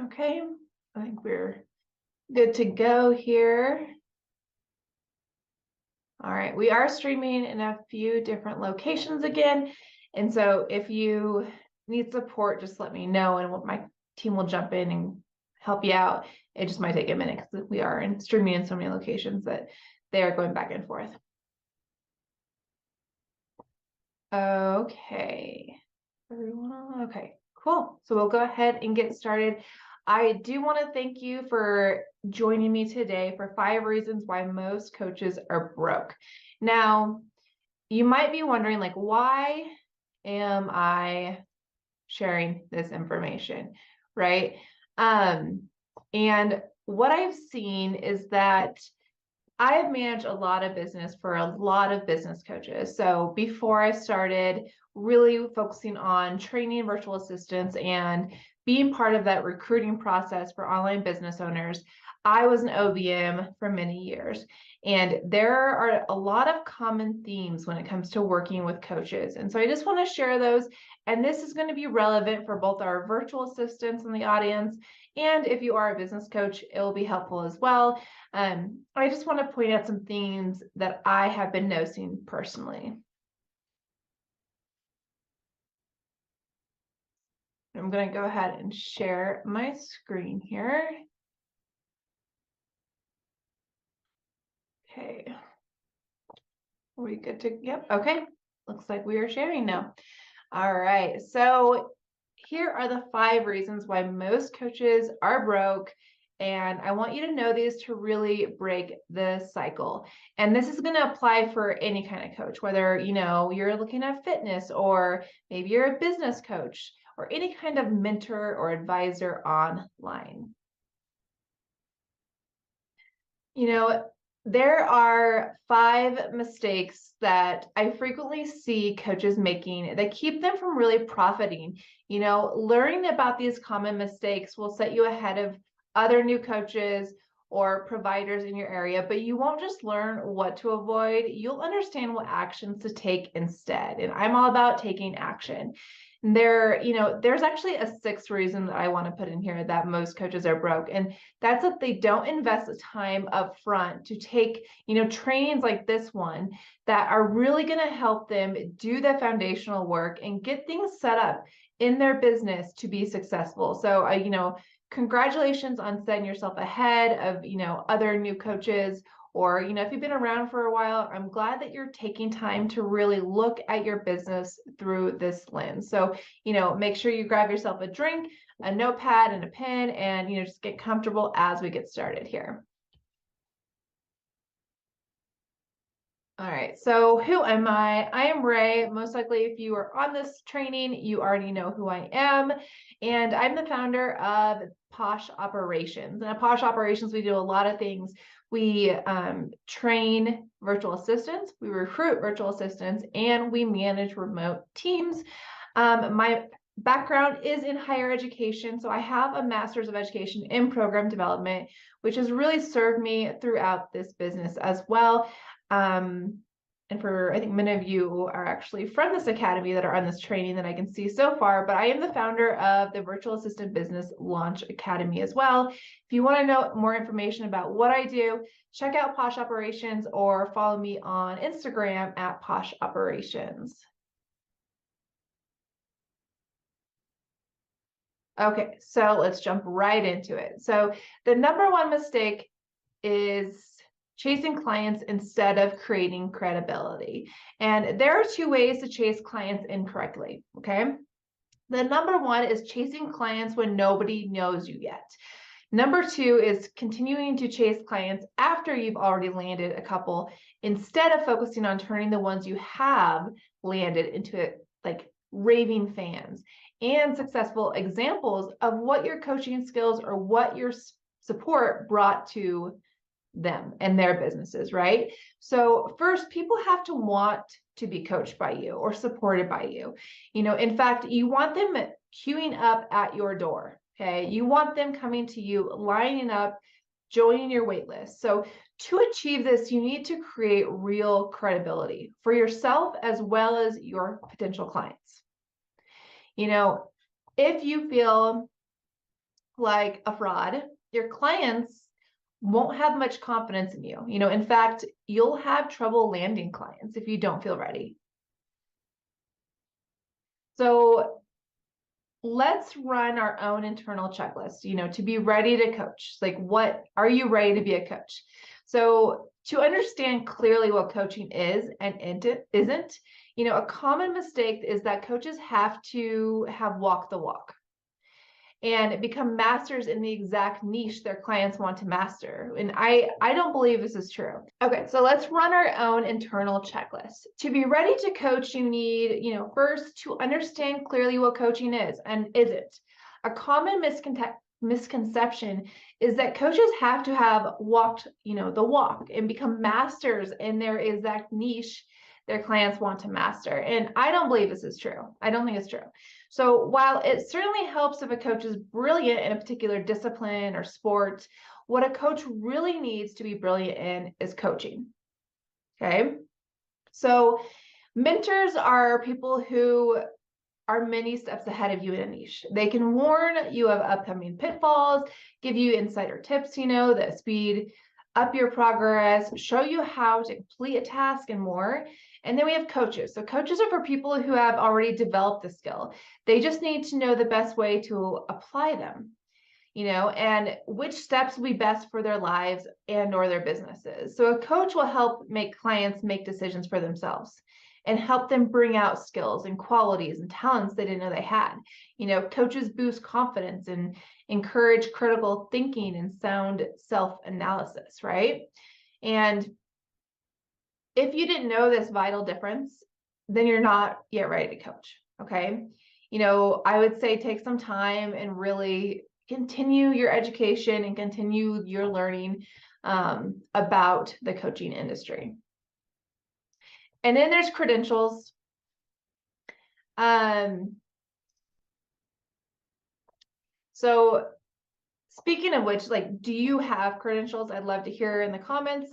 Okay, I think we're good to go here. All right, we are streaming in a few different locations again. And so if you need support, just let me know and my team will jump in and help you out. It just might take a minute because we are streaming in so many locations that they are going back and forth. Okay, everyone. Okay, cool. So we'll go ahead and get started. I do want to thank you for joining me today for 5 reasons why most coaches are broke. Now, you might be wondering, like, why am I sharing this information, right? And what I've seen is that I have managed a lot of business for a lot of business coaches. So before I started really focusing on training virtual assistants and being part of that recruiting process for online business owners, I was an OBM for many years. And there are a lot of common themes when it comes to working with coaches. And so I just want to share those. And this is going to be relevant for both our virtual assistants in the audience. And if you are a business coach, it will be helpful as well. I just want to point out some things that I have been noticing personally. I'm going to go ahead and share my screen here. Okay. Are we good to, yep, okay. Looks like we are sharing now. All right, so here are the 5 reasons why most coaches are broke. And I want you to know these to really break the cycle. And this is going to apply for any kind of coach, whether you're looking at fitness, or maybe you're a business coach, or any kind of mentor or advisor online. There are 5 mistakes that I frequently see coaches making that keep them from really profiting. Learning about these common mistakes will set you ahead of other new coaches or providers in your area, but you won't just learn what to avoid, you'll understand what actions to take instead. And I'm all about taking action. There's actually a 6th reason that I want to put in here that most coaches are broke, and that's that they don't invest the time up front to take, trainings like this one that are really going to help them do the foundational work and get things set up in their business to be successful. So, congratulations on setting yourself ahead of, other new coaches. Or, if you've been around for a while, I'm glad that you're taking time to really look at your business through this lens. So, make sure you grab yourself a drink, a notepad, and a pen, and, just get comfortable as we get started here. All right, so who am I? I am Ray. Most likely, if you are on this training, you already know who I am. And I'm the founder of Posh Operations. And at Posh Operations, we do a lot of things. We train virtual assistants, we recruit virtual assistants, and we manage remote teams. My background is in higher education, so I have a master's of education in program development, which has really served me throughout this business as well. And I think many of you are actually from this academy that are on this training that I can see so far, but I am the founder of the Virtual Assistant Business Launch Academy as well. If you want to know more information about what I do, check out Posh Operations or follow me on Instagram at Posh Operations. Okay, so let's jump right into it. So the number 1 mistake is chasing clients instead of creating credibility. And there are 2 ways to chase clients incorrectly, okay? The number 1 is chasing clients when nobody knows you yet. Number 2 is continuing to chase clients after you've already landed a couple, instead of focusing on turning the ones you have landed into like raving fans and successful examples of what your coaching skills or what your support brought to them and their businesses, right? So first, people have to want to be coached by you or supported by you. In fact, you want them queuing up at your door, okay? You want them coming to you, lining up, joining your wait list. So to achieve this, you need to create real credibility for yourself as well as your potential clients. If you feel like a fraud, your clients won't have much confidence in you. In fact, you'll have trouble landing clients if you don't feel ready. So let's run our own internal checklist, to be ready to coach. Like, what are you ready to be a coach? So to understand clearly what coaching is and isn't, a common mistake is that coaches have to have walk the walk and become masters in the exact niche their clients want to master. And I don't believe this is true. Okay, so let's run our own internal checklist. To be ready to coach, you need, first to understand clearly what coaching is and isn't. A common misconception is that coaches have to have walked, the walk and become masters in their exact niche their clients want to master. And I don't believe this is true. I don't think it's true. So while it certainly helps if a coach is brilliant in a particular discipline or sport, what a coach really needs to be brilliant in is coaching. Okay. So mentors are people who are many steps ahead of you in a niche. They can warn you of upcoming pitfalls, give you insider tips, that speed up your progress, show you how to complete a task and more. And then we have coaches. So coaches are for people who have already developed the skill. They just need to know the best way to apply them, and which steps will be best for their lives and or their businesses. So a coach will help make clients make decisions for themselves and help them bring out skills and qualities and talents they didn't know they had. Coaches boost confidence and encourage critical thinking and sound self-analysis, right? And if you didn't know this vital difference, then you're not yet ready to coach, okay? I would say take some time and really continue your education and continue your learning about the coaching industry. And then there's credentials. So speaking of which, do you have credentials? I'd love to hear in the comments.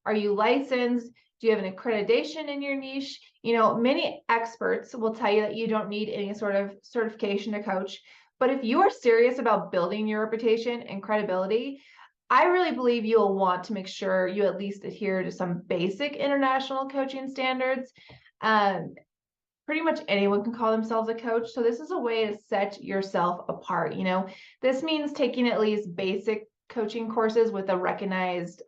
Are you licensed? Do you have an accreditation in your niche? Many experts will tell you that you don't need any sort of certification to coach. But if you are serious about building your reputation and credibility, I really believe you'll want to make sure you at least adhere to some basic international coaching standards. Pretty much anyone can call themselves a coach. So this is a way to set yourself apart. This means taking at least basic coaching courses with a recognized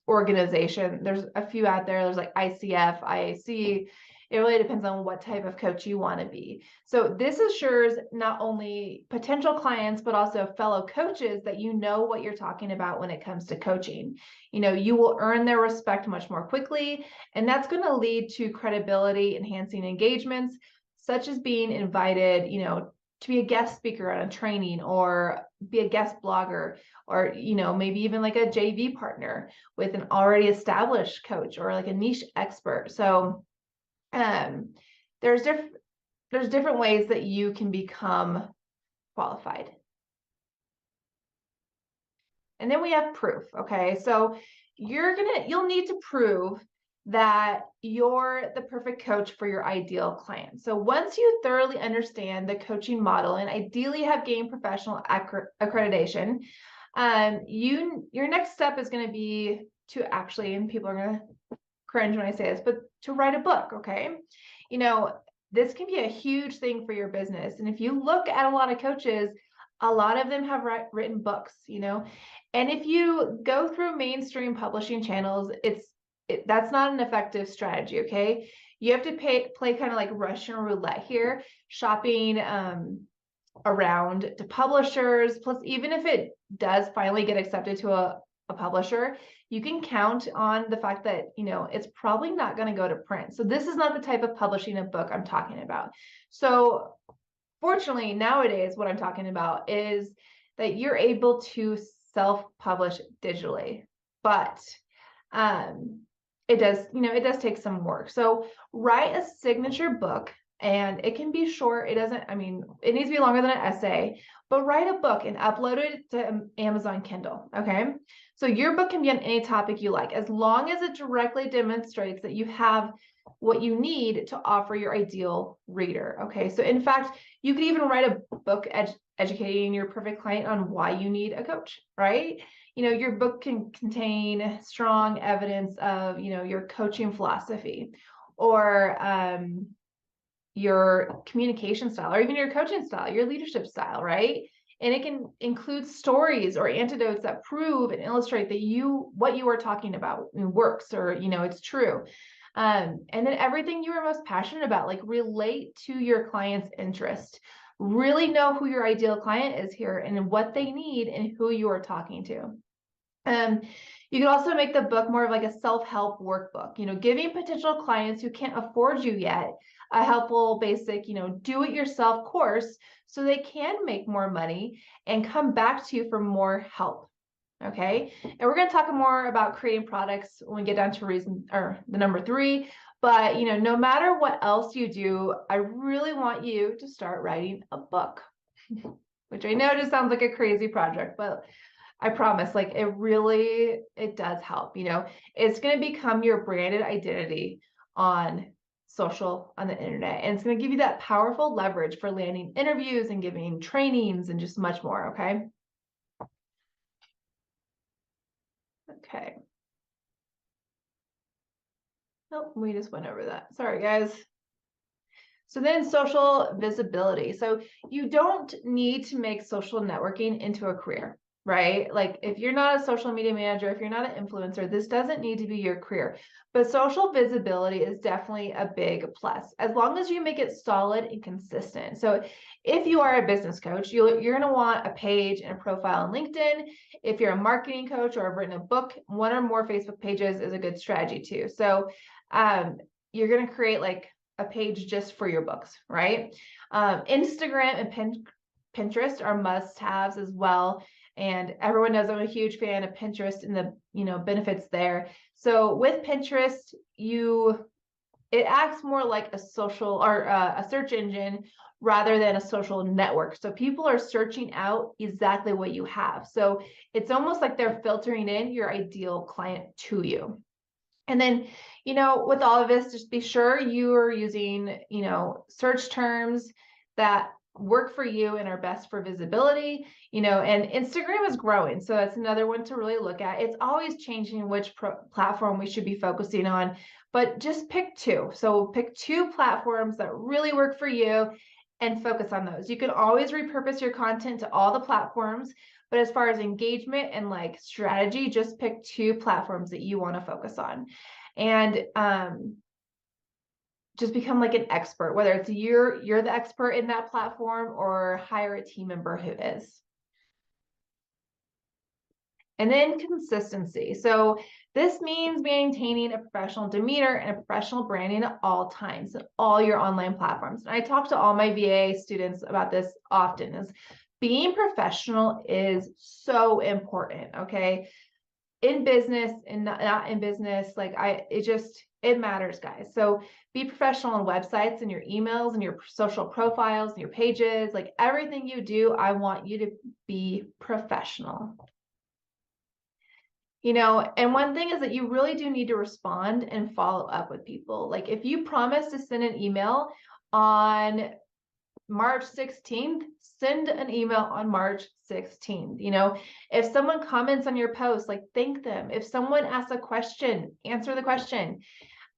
organization. There's a few out there. There's like ICF, IAC. It really depends on what type of coach you want to be. So this assures not only potential clients, but also fellow coaches that you know what you're talking about when it comes to coaching. You will earn their respect much more quickly, and that's going to lead to credibility enhancing engagements, such as being invited, to be a guest speaker on a training or be a guest blogger, or, maybe even like a JV partner with an already established coach or like a niche expert. So there's different ways that you can become qualified. And then we have proof. Okay. So you'll need to prove that you're the perfect coach for your ideal client. So once you thoroughly understand the coaching model and ideally have gained professional accreditation, your next step is going to be to actually, and people are going to cringe when I say this, but to write a book. Okay. This can be a huge thing for your business. And if you look at a lot of coaches, a lot of them have written books, and if you go through mainstream publishing channels, that's not an effective strategy. Okay. You have to play kind of like Russian roulette here, shopping around to publishers. Plus, even if it does finally get accepted to a publisher, you can count on the fact that, it's probably not going to go to print. So this is not the type of publishing a book I'm talking about. So fortunately, nowadays, what I'm talking about is that you're able to self-publish digitally, but it does take some work. So write a signature book, and it can be short. It needs to be longer than an essay, but write a book and upload it to Amazon Kindle. Okay. So your book can be on any topic you like, as long as it directly demonstrates that you have what you need to offer your ideal reader. Okay, so in fact, you could even write a book educating your perfect client on why you need a coach, right? Your book can contain strong evidence of, your coaching philosophy, or your communication style, or even your coaching style, your leadership style, right? And it can include stories or anecdotes that prove and illustrate that what you are talking about works, or it's true. And then everything you are most passionate about, like, relate to your client's interest. Really know who your ideal client is here and what they need and who you are talking to. You can also make the book more of like a self-help workbook, giving potential clients who can't afford you yet a helpful basic, do-it-yourself course so they can make more money and come back to you for more help. Okay. And we're going to talk more about creating products when we get down to the number 3. But, no matter what else you do, I really want you to start writing a book, which I know just sounds like a crazy project, but I promise, like, it does help. It's going to become your branded identity on the internet, and it's going to give you that powerful leverage for landing interviews and giving trainings and just much more. Okay. Oh, we just went over that. Sorry, guys. So then social visibility. So you don't need to make social networking into a career, right? Like, if you're not a social media manager, if you're not an influencer, this doesn't need to be your career. But social visibility is definitely a big plus, as long as you make it solid and consistent. So if you are a business coach, you're going to want a page and a profile on LinkedIn. If you're a marketing coach or have written a book, 1 or more Facebook pages is a good strategy too. So you're going to create like a page just for your books, right? Instagram and Pinterest are must-haves as well. And everyone knows I'm a huge fan of Pinterest and the benefits there. So with Pinterest, it acts more like a social or a search engine rather than a social network. So people are searching out exactly what you have. So it's almost like they're filtering in your ideal client to you. And then, with all of this, just be sure you are using, search terms that work for you and are best for visibility, and Instagram is growing. So that's another one to really look at. It's always changing which platform we should be focusing on, but just pick 2. So pick 2 platforms that really work for you and focus on those. You can always repurpose your content to all the platforms, but as far as engagement and like strategy, just pick 2 platforms that you want to focus on, and just become like an expert, whether it's you're the expert in that platform or hire a team member who is. And then consistency. So this means maintaining a professional demeanor and a professional branding at all times, at all your online platforms. And I talk to all my VA students about this often, is being professional is so important, okay? In business and not in business, like it matters, guys. So be professional on websites and your emails and your social profiles and your pages, like everything you do, I want you to be professional. And one thing is that you really do need to respond and follow up with people. Like, if you promise to send an email on March 16th, send an email on March 16th. If someone comments on your post, like, thank them. If someone asks a question, answer the question.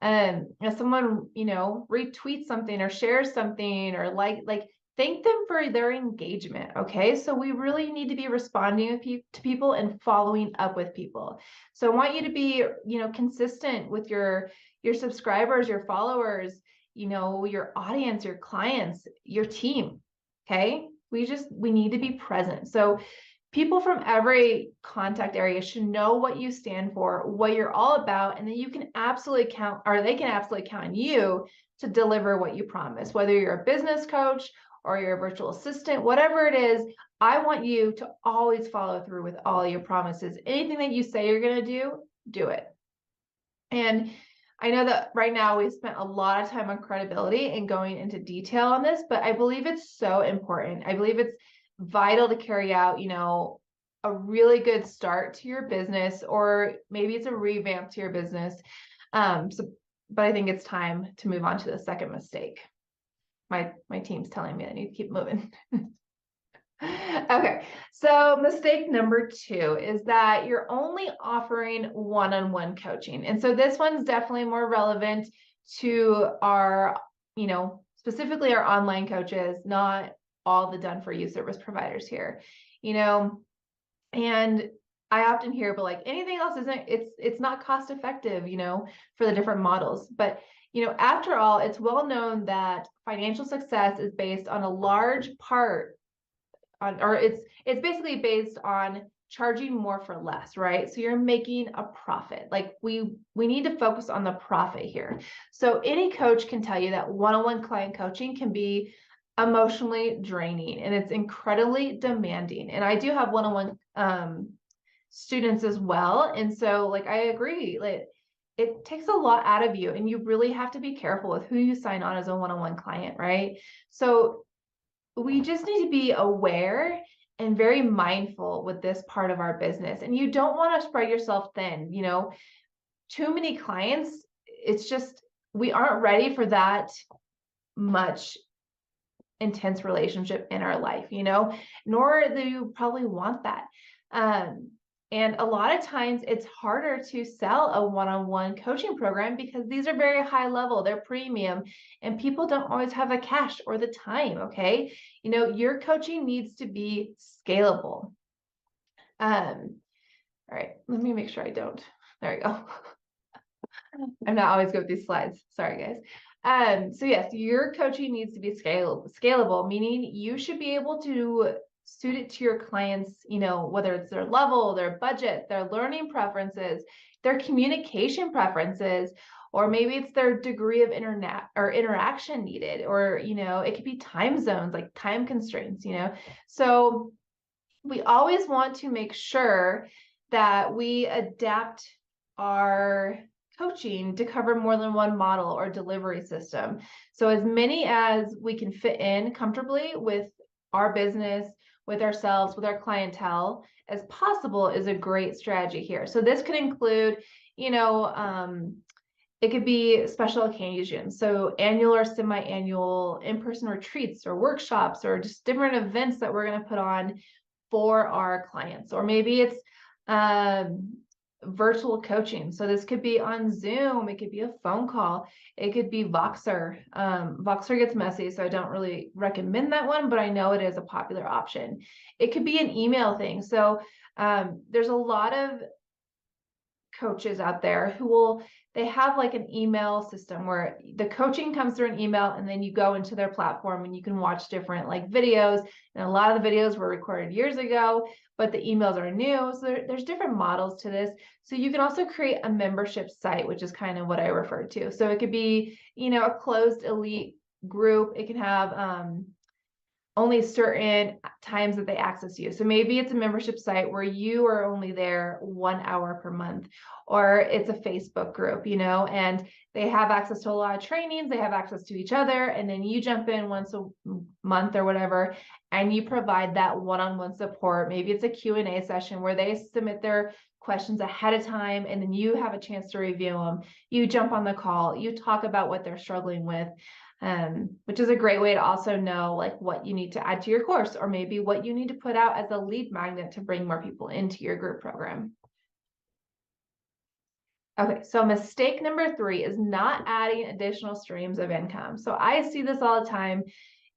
If someone, retweets something or shares something or like thank them for their engagement. Okay. So we really need to be responding to people and following up with people. So I want you to be, consistent with your subscribers, your followers, your audience, your clients, your team. Okay. We need to be present. So people from every contact area should know what you stand for, what you're all about, and then they can absolutely count on you to deliver what you promise. Whether you're a business coach or you're a virtual assistant, whatever it is, I want you to always follow through with all your promises. Anything that you say you're going to do it. And I know that right now we spent a lot of time on credibility and going into detail on this, but I believe it's so important. I believe it's vital to carry out, a really good start to your business, or maybe it's a revamp to your business. So but I think it's time to move on to the second mistake. My team's telling me I need to keep moving. Okay, so mistake number 2 is that you're only offering one-on-one coaching. And so this one's definitely more relevant to our, specifically our online coaches, not all the done for you service providers here, and I often hear, but like anything else it's not cost effective, for the different models. But after all, it's well known that financial success is based on a large part on, or it's basically based on charging more for less, right? So you're making a profit. Like we need to focus on the profit here. So any coach can tell you that one-on-one client coaching can be emotionally draining and it's incredibly demanding. And I do have one-on-one students as well. And so like I agree, like it takes a lot out of you and you really have to be careful with who you sign on as a one-on-one client, right? So we just need to be aware and very mindful with this part of our business. And you don't want to spread yourself thin, too many clients. It's just, we aren't ready for that much intense relationship in our life, nor do you probably want that. And a lot of times it's harder to sell a one-on-one coaching program because these are very high level, they're premium, and people don't always have the cash or the time, okay? Your coaching needs to be scalable. All right, let me make sure I don't. There we go. I'm not always good with these slides. Sorry, guys. So yes, your coaching needs to be scalable, meaning you should be able to suit it to your clients, whether it's their level, their budget, their learning preferences, their communication preferences, or maybe it's their degree of internet or interaction needed, or, it could be time zones, like time constraints, So we always want to make sure that we adapt our coaching to cover more than one model or delivery system. So as many as we can fit in comfortably with our business, with ourselves, with our clientele as possible is a great strategy here. So this could include, it could be special occasions. So annual or semi-annual in-person retreats or workshops or just different events that we're going to put on for our clients. Or maybe it's virtual coaching. So this could be on Zoom, it could be a phone call, it could be Voxer. Voxer gets messy, so I don't really recommend that one, but I know it is a popular option. It could be an email thing. So there's a lot of coaches out there who they have like an email system where the coaching comes through an email and then you go into their platform and you can watch different like videos. And a lot of the videos were recorded years ago, but the emails are new. So there's different models to this. So you can also create a membership site, which is kind of what I referred to. So it could be, a closed elite group. It can have, only certain times that they access you. So maybe it's a membership site where you are only there 1 hour per month, or it's a Facebook group, and they have access to a lot of trainings, they have access to each other, and then you jump in once a month or whatever, and you provide that one-on-one support. Maybe it's a Q&A session where they submit their questions ahead of time, and then you have a chance to review them. You jump on the call, you talk about what they're struggling with. Which is a great way to also know like what you need to add to your course, or maybe what you need to put out as a lead magnet to bring more people into your group program. Okay, so mistake number 3 is not adding additional streams of income. So I see this all the time,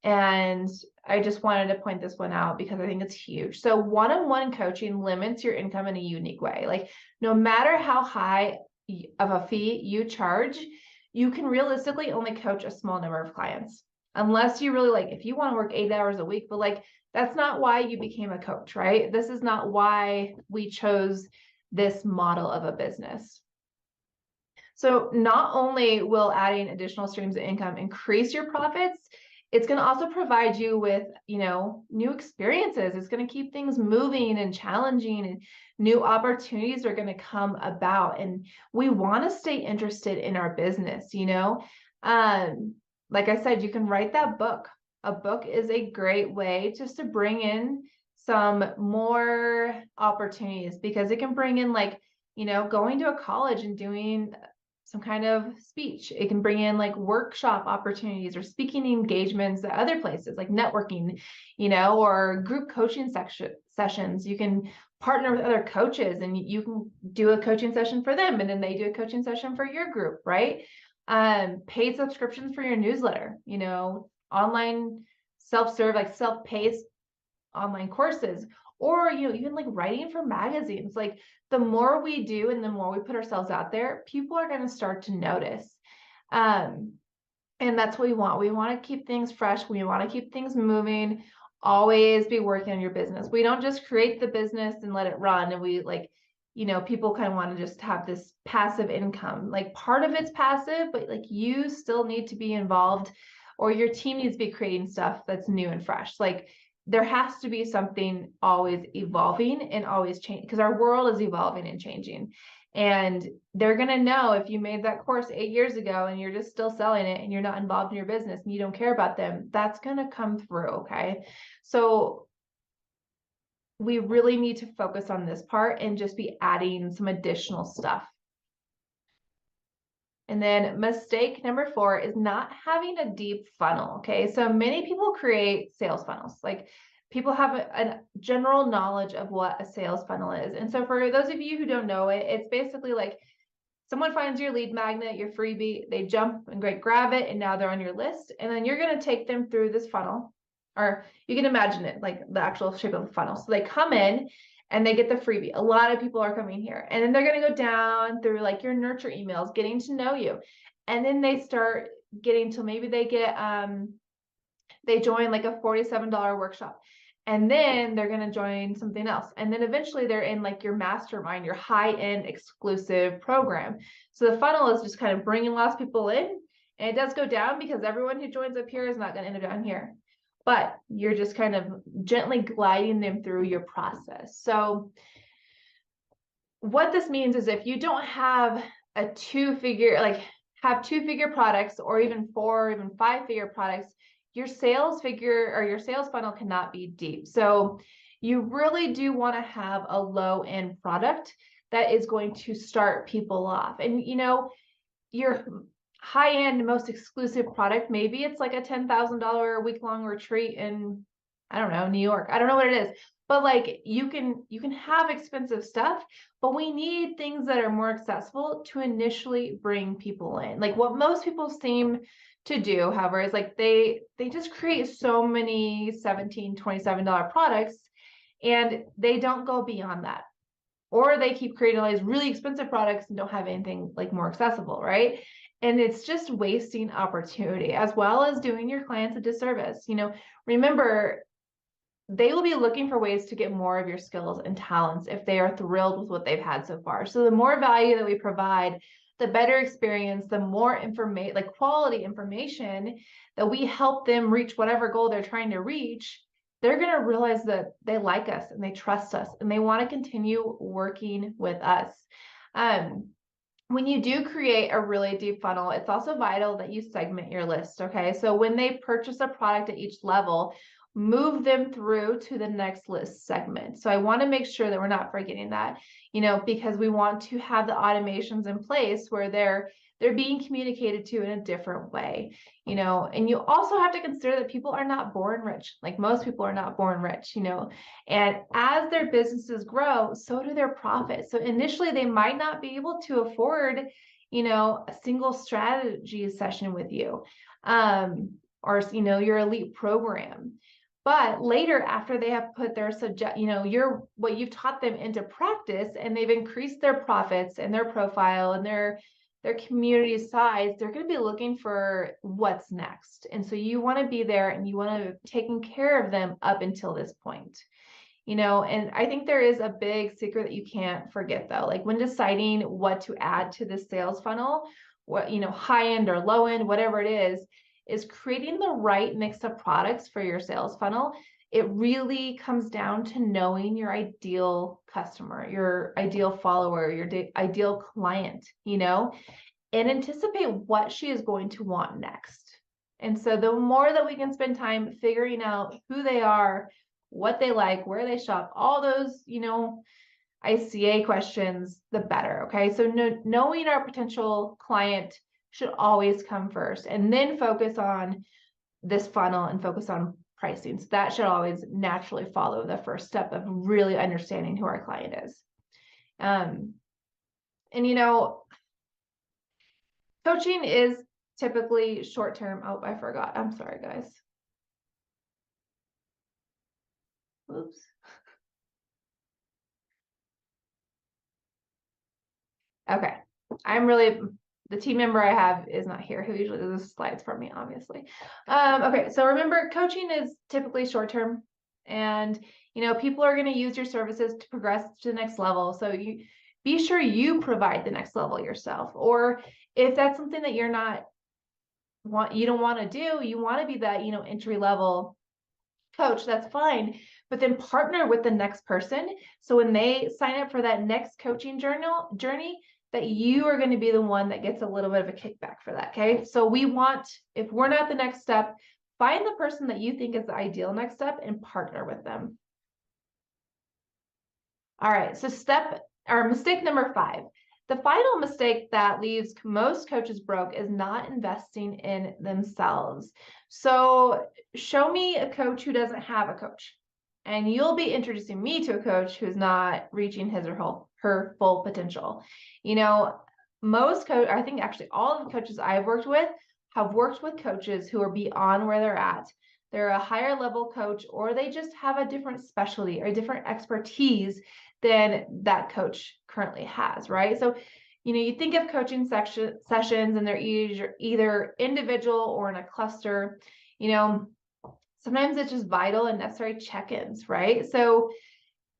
and I just wanted to point this one out because I think it's huge. So one-on-one coaching limits your income in a unique way. Like no matter how high of a fee you charge, you can realistically only coach a small number of clients, unless you really if you want to work 8 hours a week, but that's not why you became a coach, right? This is not why we chose this model of a business. So not only will adding additional streams of income increase your profits, it's going to also provide you with, new experiences. It's going to keep things moving and challenging, and new opportunities are going to come about. And we want to stay interested in our business, like I said, you can write that book. A book is a great way just to bring in some more opportunities, because it can bring in going to a college and doing some kind of speech. It can bring in like workshop opportunities or speaking engagements at other places like networking, or group coaching sessions. You can partner with other coaches and you can do a coaching session for them, and then they do a coaching session for your group, right? Paid subscriptions for your newsletter, online self-serve, like self-paced online courses, or even like writing for magazines. Like the more we do and the more we put ourselves out there, people are going to start to notice. And that's what we want. We want to keep things fresh. We want to keep things moving, always be working on your business. We don't just create the business and let it run. And we people kind of want to just have this passive income. Like part of it's passive, but like you still need to be involved, or your team needs to be creating stuff that's new and fresh. Like there has to be something always evolving and always change, because our world is evolving and changing. And they're going to know if you made that course 8 years ago and you're just still selling it and you're not involved in your business and you don't care about them, that's going to come through. Okay. So we really need to focus on this part and just be adding some additional stuff. And then mistake number 4 is not having a deep funnel. Okay. So many people create sales funnels. Like people have a general knowledge of what a sales funnel is. And so for those of you who don't know it, it's basically like someone finds your lead magnet, your freebie, they jump and grab it, and now they're on your list. And then you're going to take them through this funnel, or you can imagine it like the actual shape of a funnel. So they come in and they get the freebie. A lot of people are coming here, and then they're going to go down through like your nurture emails, getting to know you. And then they start getting to, maybe they get, they join like a $47 workshop. And then they're going to join something else. And then eventually they're in like your mastermind, your high-end exclusive program. So the funnel is just kind of bringing lots of people in, and it does go down because everyone who joins up here is not going to end up down here. But you're just kind of gently gliding them through your process. So what this means is if you don't have a have 2-figure products, or even 4 or even 5-figure products, your sales figure or your sales funnel cannot be deep. So you really do want to have a low-end product that is going to start people off. And your high-end, most exclusive product, maybe it's like a $10,000 week-long retreat in, I don't know, New York. I don't know what it is. But like you can have expensive stuff, but we need things that are more accessible to initially bring people in. Like what most people seem to do, however, is like they just create so many $17, $27 products, and they don't go beyond that. Or they keep creating all these really expensive products and don't have anything like more accessible, right? And it's just wasting opportunity, as well as doing your clients a disservice. Remember, they will be looking for ways to get more of your skills and talents if they are thrilled with what they've had so far. So the more value that we provide, the better experience, the more information, like quality information that we help them reach whatever goal they're trying to reach, they're going to realize that they like us and they trust us and they want to continue working with us. When you do create a really deep funnel, it's also vital that you segment your list. Okay. So when they purchase a product at each level, move them through to the next list segment. So I want to make sure that we're not forgetting that, because we want to have the automations in place where they're being communicated to in a different way, and you also have to consider that people are not born rich. Like most people are not born rich, and as their businesses grow, so do their profits. So initially they might not be able to afford, a single strategy session with you, or, your elite program. But later, after they have put their what you've taught them into practice, and they've increased their profits and their profile and their community size, they're going to be looking for what's next. And so you want to be there and you want to have taken care of them up until this point. And I think there is a big secret that you can't forget though. Like when deciding what to add to the sales funnel, what, high end or low end, whatever it is creating the right mix of products for your sales funnel. It really comes down to knowing your ideal customer, your ideal follower, your ideal client, and anticipate what she is going to want next. And so the more that we can spend time figuring out who they are, what they like, where they shop, all those, ICA questions, the better. Okay. So knowing our potential client should always come first, and then focus on this funnel and focus on pricing. So that should always naturally follow the first step of really understanding who our client is. And coaching is typically short-term. Oh, I forgot. I'm sorry, guys. Oops. Okay. The team member I have is not here, who usually does the slides for me, obviously. Okay, so remember, coaching is typically short-term, and people are going to use your services to progress to the next level. So you be sure you provide the next level yourself. Or if that's something that you don't want to do, you want to be that entry level coach, that's fine. But then partner with the next person, so when they sign up for that next coaching journey, that you are going to be the one that gets a little bit of a kickback for that. Okay, so if we're not the next step, find the person that you think is the ideal next step and partner with them. All right, so mistake number 5. The final mistake that leaves most coaches broke is not investing in themselves. So show me a coach who doesn't have a coach, and you'll be introducing me to a coach who's not reaching his or her full potential. I think actually all of the coaches I've worked with have worked with coaches who are beyond where they're at. They're a higher level coach, or they just have a different specialty or a different expertise than that coach currently has, right? So, you think of coaching sessions, and they're either individual or in a cluster. Sometimes it's just vital and necessary check-ins, right? So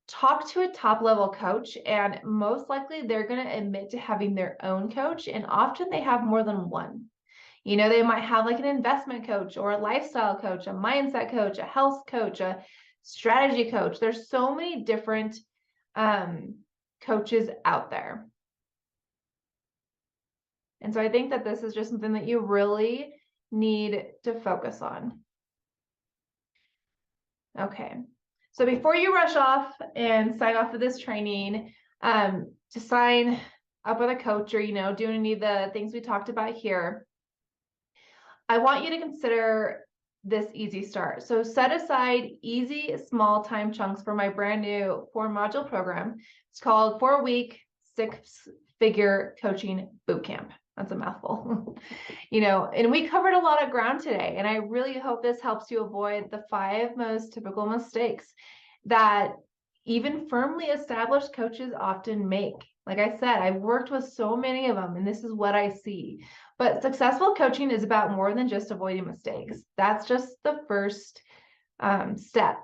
talk to a top level coach, and most likely they're going to admit to having their own coach, and often they have more than one. They might have like an investment coach or a lifestyle coach, a mindset coach, a health coach, a strategy coach. There's so many different coaches out there. And so I think that this is just something that you really need to focus on. Okay. So before you rush off and sign off for this training, to sign up with a coach, or, do any of the things we talked about here, I want you to consider this easy start. So set aside easy, small time chunks for my brand new 4-module program. It's called 4-week, 6-figure coaching bootcamp. That's a mouthful. And we covered a lot of ground today, and I really hope this helps you avoid the 5 most typical mistakes that even firmly established coaches often make. Like I said, I've worked with so many of them, and this is what I see. But successful coaching is about more than just avoiding mistakes. That's just the first step.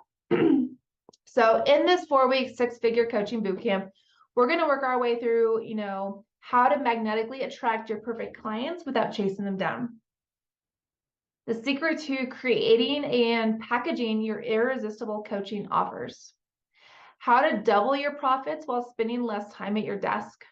So in this 4-week, 6-figure coaching bootcamp, we're going to work our way through, how to magnetically attract your perfect clients without chasing them down. The secret to creating and packaging your irresistible coaching offers. How to double your profits while spending less time at your desk.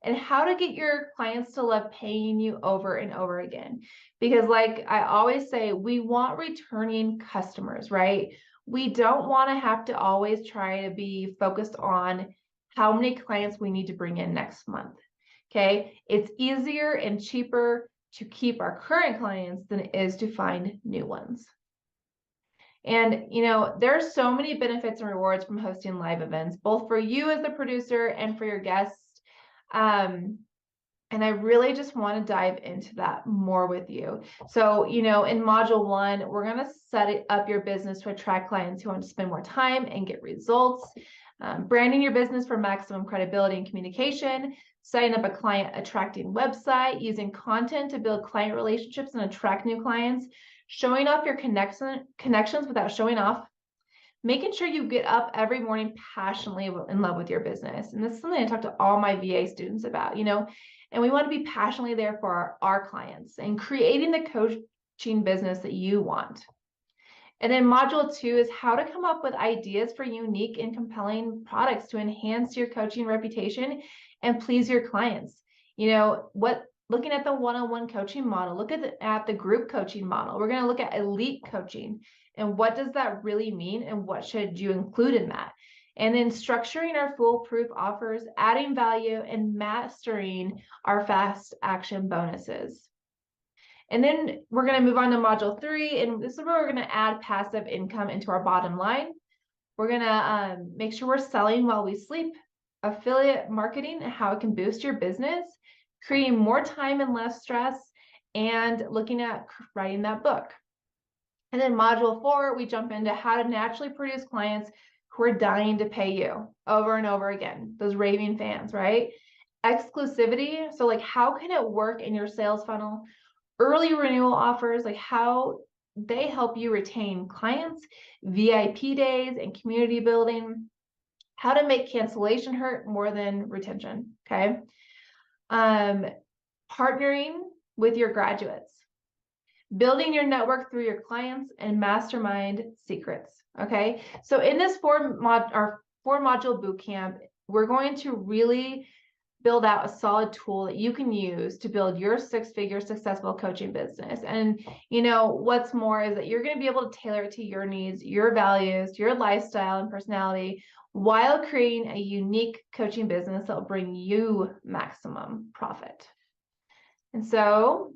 And how to get your clients to love paying you over and over again. Because like I always say, we want returning customers, right? We don't want to have to always try to be focused on how many clients we need to bring in next month. Okay. It's easier and cheaper to keep our current clients than it is to find new ones. And, there's so many benefits and rewards from hosting live events, both for you as the producer and for your guests. And I really just want to dive into that more with you. So, in module 1, we're going to set up your business to attract clients who want to spend more time and get results. Branding your business for maximum credibility and communication, setting up a client attracting website, using content to build client relationships and attract new clients, showing off your connections without showing off, making sure you get up every morning passionately in love with your business. And this is something I talk to all my VA students about, and we want to be passionately there for our clients and creating the coaching business that you want. And then module 2 is how to come up with ideas for unique and compelling products to enhance your coaching reputation and please your clients. Looking at the one-on-one coaching model, look at the group coaching model. We're going to look at elite coaching and what does that really mean and what should you include in that? And then structuring our foolproof offers, adding value, and mastering our fast action bonuses. And then we're going to move on to module 3, and this is where we're going to add passive income into our bottom line. We're going to make sure we're selling while we sleep, affiliate marketing, and how it can boost your business, creating more time and less stress, and looking at writing that book. And then module 4, we jump into how to naturally produce clients who are dying to pay you over and over again, those raving fans, right? Exclusivity, so like how can it work in your sales funnel? Early renewal offers, like how they help you retain clients, VIP days, and community building, how to make cancellation hurt more than retention, okay? Partnering with your graduates, building your network through your clients, and mastermind secrets, okay? So in this four module bootcamp, we're going to really build out a solid tool that you can use to build your 6-figure successful coaching business. And you know, what's more is that you're going to be able to tailor it to your needs, your values, your lifestyle and personality, while creating a unique coaching business that will bring you maximum profit. And so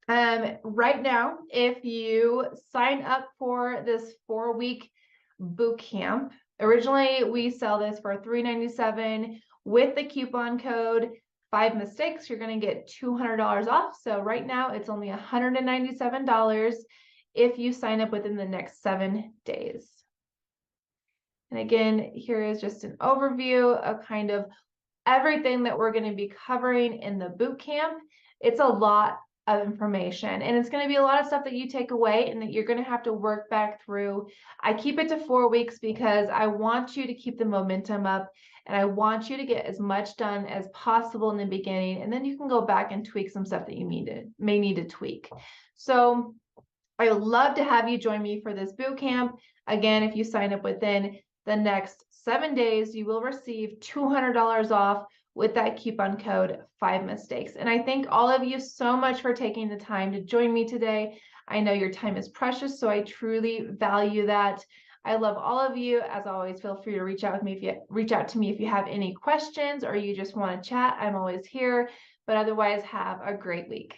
right now, if you sign up for this 4-week boot camp, originally we sell this for $397. With the coupon code 5 mistakes, you're going to get $200 off. So right now it's only $197 if you sign up within the next 7 days. And again, here is just an overview of kind of everything that we're going to be covering in the boot camp. It's a lot of information, and it's going to be a lot of stuff that you take away and that you're going to have to work back through. I keep it to 4 weeks because I want you to keep the momentum up, and I want you to get as much done as possible in the beginning, and then you can go back and tweak some stuff that you may need to tweak. So I would love to have you join me for this boot camp. Again, if you sign up within the next 7 days, you will receive $200 off with that coupon code 5 mistakes. And I thank all of you so much for taking the time to join me today. I know your time is precious, so I truly value that. I love all of you. As always, feel free to reach out to me if you have any questions or you just want to chat. I'm always here. But otherwise, have a great week.